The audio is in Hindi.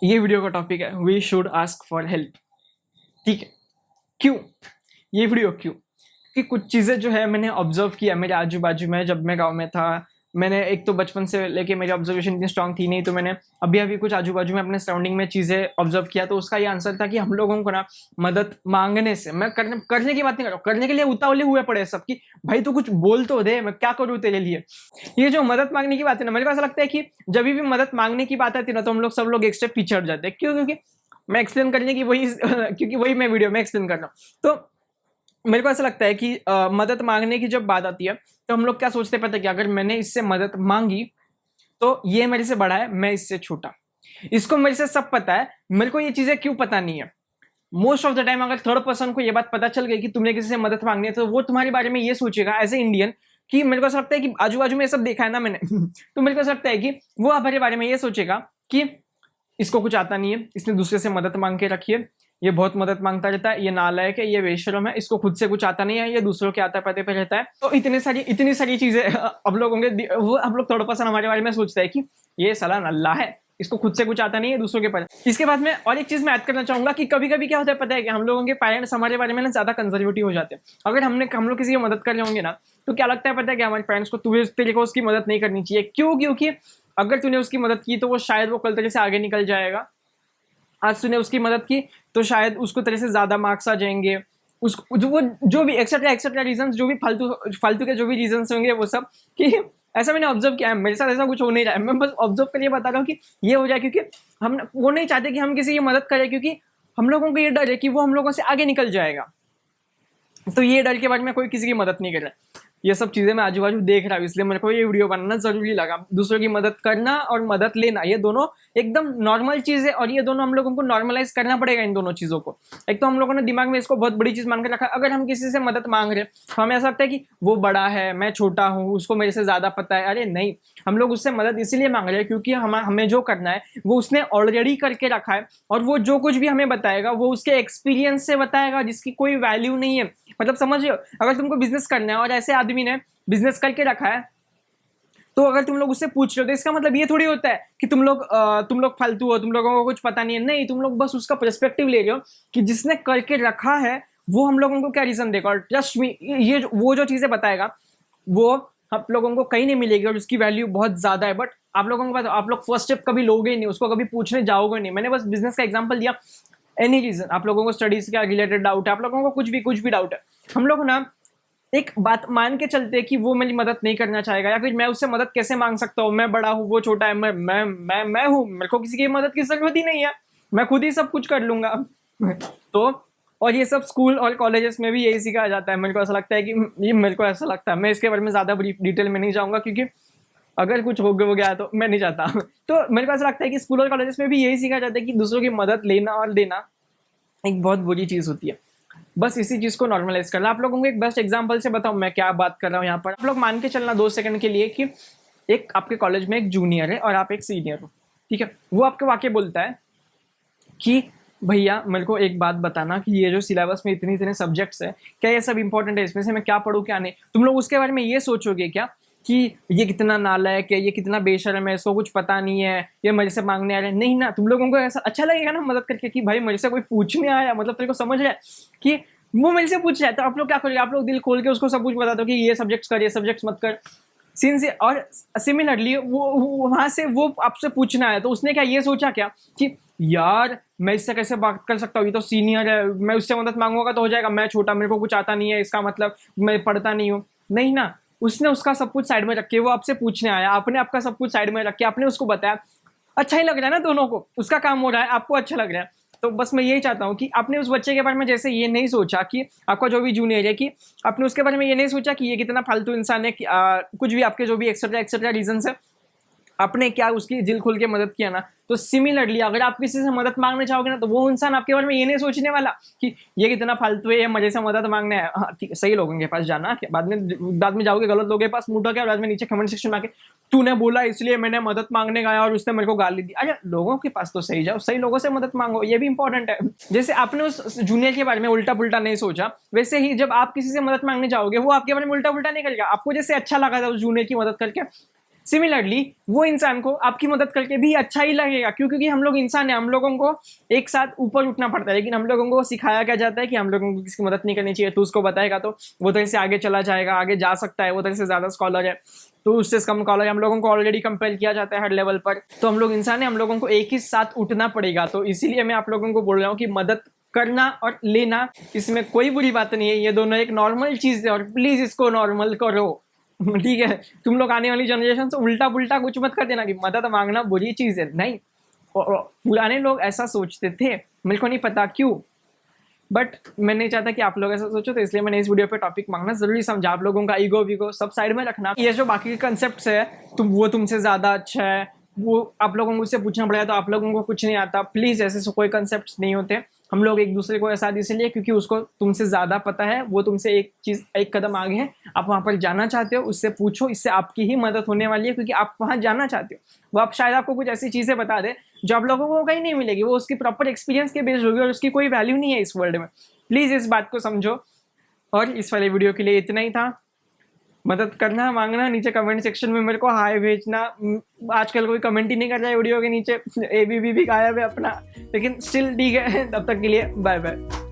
ये वीडियो का टॉपिक है we should ask for help. ठीक है, क्यों ये वीडियो क्यों? कि कुछ चीज़ें जो है मैंने ऑब्जर्व किया मेरे आजू बाजू में जब मैं गांव में था। मैंने एक तो बचपन से लेके मेरी ऑब्जर्वेशन इतनी स्ट्रांग थी नहीं, तो मैंने अभी अभी कुछ आजू बाजू में अपने सराउंडिंग में चीज़ें ऑब्जर्व किया। तो उसका ये आंसर था कि हम लोगों को ना मदद मांगने से, मैं करने की बात नहीं कर रहा हूँ, करने के लिए उतावले हुए पड़े सब कि भाई तू कुछ बोल तो दे, मैं क्या करूँ तेरे लिए। ये जो मदद मांगने की बात है ना, मेरे को ऐसा लगता है कि जब भी मदद मांगने की बात आती है ना, तो हम लोग सब लोग एक स्टेप पीछे हट जाते हैं। क्यों? क्योंकि मैं एक्सप्लेन करने की वही क्योंकि वही मैं वीडियो में एक्सप्लेन कर रहा हूँ। तो मेरे को ऐसा लगता है कि मदद मांगने की जब बात आती है, तो हम लोग क्या सोचते हैं पता है कि अगर मैंने इससे मदद मांगी तो ये मेरे से बड़ा है, मैं इससे छोटा, इसको मेरे से सब पता है, मेरे को ये चीजें क्यों पता नहीं है। मोस्ट ऑफ द टाइम अगर थर्ड पर्सन को ये बात पता चल गई कि तुमने किसी से मदद मांगनी है, तो वो तुम्हारे बारे में ये सोचेगा एज ए इंडियन कि मेरे को ऐसा लगता है कि आजू बाजू में ये सब देखा है ना मैंने तो मेरे को ऐसा लगता है कि वो हमारे बारे में ये सोचेगा कि इसको कुछ आता नहीं है, इसने दूसरे से मदद मांग के रखी है, ये बहुत मदद मांगता रहता है, ये नालायक है, ये बेशरम है, इसको खुद से कुछ आता नहीं है, ये दूसरों के आता पते पे रहता है। तो इतनी सारी चीजें अब लोग होंगे, वो अब लोग थोड़ा पर्सन हमारे बारे में सोचता है कि ये साला नल्ला है, इसको खुद से कुछ आता नहीं है, दूसरों के पर। इसके बाद में और एक चीज मैं ऐड करना चाहूंगा कि कभी कभी क्या होता है पता है कि हम लोगों के पेरेंट्स हमारे बारे में ना ज्यादा कंजर्वेटिव हो जाते हैं। अगर हम लोग किसी की मदद कर रहे होंगे ना, तो क्या लगता है पता है कि हमारे पेरेंट्स को तेरे को उसकी मदद नहीं करनी चाहिए। क्यों? क्योंकि अगर तूने उसकी मदद की तो वो शायद वो कल तेरे से आगे निकल जाएगा। आज तूने उसकी मदद की तो शायद उसको तेरे से ज्यादा मार्क्स आ जाएंगे, उसको वो जो भी एक्सेट्रा रीजन, जो भी फालतू फालतू के जो भी रीजन होंगे वो सब, कि ऐसा मैंने ऑब्जर्व किया है, मेरे साथ ऐसा कुछ हो नहीं रहा है, मैं बस ऑब्जर्व करके बता रहा हूँ कि ये हो जाए। क्योंकि हम वो नहीं चाहते कि हम किसी की मदद करें, क्योंकि हम लोगों को ये डर है कि वो हम लोगों से आगे निकल जाएगा। तो ये डर के बारे में कोई किसी की मदद नहीं कर रहा। ये सब चीजें मैं आजू बाजू देख रहा हूँ, इसलिए मेरे को ये वीडियो बनाना जरूरी लगा। दूसरों की मदद करना और मदद लेना, ये दोनों एकदम नॉर्मल चीज है, और ये दोनों हम लोगों को नॉर्मलाइज करना पड़ेगा इन दोनों चीजों को। एक तो हम लोगों ने दिमाग में इसको बहुत बड़ी चीज मानकर रखा है, अगर हम किसी से मदद मांग रहे तो हमें ऐसा लगता है कि वो बड़ा है, मैं छोटा हूँ, उसको मेरे से ज्यादा पता है। अरे नहीं, हम लोग उससे मदद इसीलिए मांग रहे हैं क्योंकि हमें जो करना है वो उसने ऑलरेडी करके रखा है, और वो जो कुछ भी हमें बताएगा वो उसके एक्सपीरियंस से बताएगा, जिसकी कोई वैल्यू नहीं है। मतलब समझ रहे हो, अगर तुमको बिजनेस करना है और ऐसे आदमी ने बिजनेस करके रखा है, तो अगर तुम लोग उससे पूछ रहे हो तो इसका मतलब ये थोड़ी होता है कि तुम लोग फालतू हो, तुम लोगों को कुछ पता नहीं है। नहीं, तुम लोग बस उसका पर्सपेक्टिव ले रहे हो कि जिसने करके रखा है वो हम लोगों को क्या रीजन देगा। और ट्रस्ट मी, वो जो चीजें बताएगा वो आप लोगों को कहीं नहीं मिलेगी, और उसकी वैल्यू बहुत ज्यादा है। बट आप लोगों को पता, आप लोग फर्स्ट स्टेप कभी लोगे ही नहीं, उसको कभी पूछने जाओगे नहीं। मैंने बस बिजनेस का एग्जांपल दिया। एनी रीजन, आप लोगों को स्टडीज का रिलेटेड डाउट है, आप लोगों को कुछ भी डाउट है, हम लोग ना एक बात मान के चलते कि वो मेरी मदद नहीं करना चाहेगा, या फिर मैं उससे मदद कैसे मांग सकता हूँ, मैं बड़ा हूँ वो छोटा है, मैं हूँ, मेरे को किसी की मदद की जरूरत ही नहीं है, मैं खुद ही सब कुछ कर लूंगा तो और ये सब स्कूल और कॉलेजेस में भी यही सिखाया जाता है। मेरे को ऐसा लगता है कि ये मेरे को ऐसा लगता है, मैं इसके बारे में ज्यादा ब्रीफ डिटेल में नहीं जाऊंगा क्योंकि अगर कुछ हो गया तो मैं नहीं चाहता तो मेरे को ऐसा लगता है कि स्कूल और कॉलेजेस में भी यही सिखाया जाता है कि दूसरों की मदद लेना और देना एक बहुत बुरी चीज होती है। बस इसी चीज को नॉर्मलाइज करना। आप लोगों को एक बेस्ट एग्जांपल से बताऊं मैं क्या बात कर रहा हूँ यहाँ पर। आप लोग मान के चलना 2 सेकंड के लिए कि एक आपके कॉलेज में एक जूनियर है और आप एक सीनियर हो, ठीक है। वो आपके वाकई बोलता है कि भैया मेरे को एक बात बताना कि ये जो सिलेबस में इतने इतने सब्जेक्ट्स है, क्या ये सब इंपॉर्टेंट है, इसमें से मैं क्या पढ़ूँ क्या नहीं। तुम लोग उसके बारे में ये सोचोगे क्या कि ये कितना नालायक है, ये कितना बेशर्म है, इसको कुछ पता नहीं है, ये मेरे से मांगने आ रहे हैं। नहीं ना, तुम लोगों को ऐसा अच्छा लगेगा ना मदद करके कि भाई मेरे से कोई पूछने आया, मतलब तेरे को समझ रहा है कि वो मेरे से पूछ रहा है। तो आप लोग क्या करोगे, आप लोग दिल खोल के उसको सब कुछ बता दो कि ये सब्जेक्ट्स कर, ये सब्जेक्ट्स मत कर। और सिमिलरली वो वहां से वो आपसे पूछना है, तो उसने क्या ये सोचा क्या कि यार मैं इससे कैसे बात कर सकता हूँ, ये तो सीनियर है, मैं उससे मदद मांगूंगा तो हो जाएगा, मैं छोटा, मेरे को कुछ आता नहीं है, इसका मतलब मैं पढ़ता नहीं हूँ। नहीं ना, उसने उसका सब कुछ साइड में रख के वो आपसे पूछने आया, आपने आपका सब कुछ साइड में रख के आपने उसको बताया। अच्छा ही लग रहा है ना, दोनों को उसका काम हो रहा है, आपको अच्छा लग रहा है। तो बस मैं यही चाहता हूँ कि आपने उस बच्चे के बारे में जैसे ये नहीं सोचा कि आपका जो भी जूनियर है, कि आपने उसके बारे में ये नहीं सोचा कि ये कितना फालतू इंसान है, कि कुछ भी आपके जो भी एक्सेट्रा रीजन है, आपने क्या उसकी दिल खोल के मदद किया ना। तो सिमिलरली अगर आप किसी से मदद मांगने चाहोगे ना, तो वो इंसान आपके बारे में ये नहीं सोचने वाला कि ये कितना फालतू है, ये मजे से मदद मांगना है। हाँ ठीक है, सही लोगों के पास जाना, बाद में जाओगे गलत लोगों के पास, मुंह ढके, बाद में नीचे कमेंट सेक्शन में आके तूने बोला इसलिए मैंने मदद मांगने गया और उसने मेरे को गाली दी। अरे लोगों के पास तो सही जाओ, सही लोगों से मदद मांगो, ये भी इंपॉर्टेंट है। जैसे आपने उस जूनियर के बारे में उल्टा पुल्टा नहीं सोचा, वैसे ही जब आप किसी से मदद मांगने जाओगे वो आपके बारे में उल्टा पुल्टा नहीं करेगा। आपको जैसे अच्छा लगा था उस जूनियर की मदद करके, सिमिलरली वो इंसान को आपकी मदद करके भी अच्छा ही लगेगा, क्यों? क्योंकि हम लोग इंसान हैं, हम लोगों को एक साथ ऊपर उठना पड़ता है, लेकिन हम लोगों को सिखाया क्या जाता है कि हम लोगों को किसी की मदद नहीं करनी चाहिए। तो उसको बताएगा तो वो तरह से आगे चला जाएगा, आगे जा सकता है, वो तरह से ज्यादा स्कॉलर है, तो उससे कम स्कॉलर है। हम लोगों को ऑलरेडी कंपेयर किया जाता है हर लेवल पर, तो हम लोग इंसान है, हम लोगों को एक ही साथ उठना पड़ेगा। तो इसीलिए मैं आप लोगों को बोल रहा हूँ कि मदद करना और लेना, इसमें कोई बुरी बात नहीं है, ये दोनों एक नॉर्मल चीज है, और प्लीज इसको नॉर्मल करो। ठीक है, तुम लोग आने वाली जनरेशन से उल्टा पुल्टा कुछ मत कर देना कि मदद मांगना बुरी चीज है, नहीं। पुराने लोग ऐसा सोचते थे, मेरे को नहीं पता क्यों, बट मैं नहीं चाहता कि आप लोग ऐसा सोचो, तो इसलिए मैंने इस वीडियो पे टॉपिक मांगना जरूरी समझा। आप लोगों का ईगो वीगो सब साइड में रखना। ये जो बाकी के कंसेप्ट है, वो तुमसे ज्यादा अच्छा है, वो आप लोगों को उससे पूछना पड़ेगा, तो आप लोगों को कुछ नहीं आता, प्लीज ऐसे कोई कंसेप्ट नहीं होते। हम लोग एक दूसरे को ऐसा इसलिए क्योंकि उसको तुमसे ज्यादा पता है, वो तुमसे एक कदम आगे है, आप वहां पर जाना चाहते हो, उससे पूछो, इससे आपकी ही मदद होने वाली है, क्योंकि आप वहां जाना चाहते हो। वो आप शायद आपको कुछ ऐसी चीजें बता दे जो आप लोगों को कहीं नहीं मिलेगी, वो उसकी प्रॉपर एक्सपीरियंस के बेस्ड होगी, और उसकी कोई वैल्यू नहीं है इस वर्ल्ड में। प्लीज इस बात को समझो। और इस वाले वीडियो के लिए इतना ही था। मदद करना मांगना, नीचे कमेंट सेक्शन में मेरे को हाय भेजना। आजकल कोई कमेंट ही नहीं कर रहा है वीडियो के नीचे, ABB भी गायब है अपना, लेकिन स्टिल ठीक है। तब तक के लिए बाय बाय।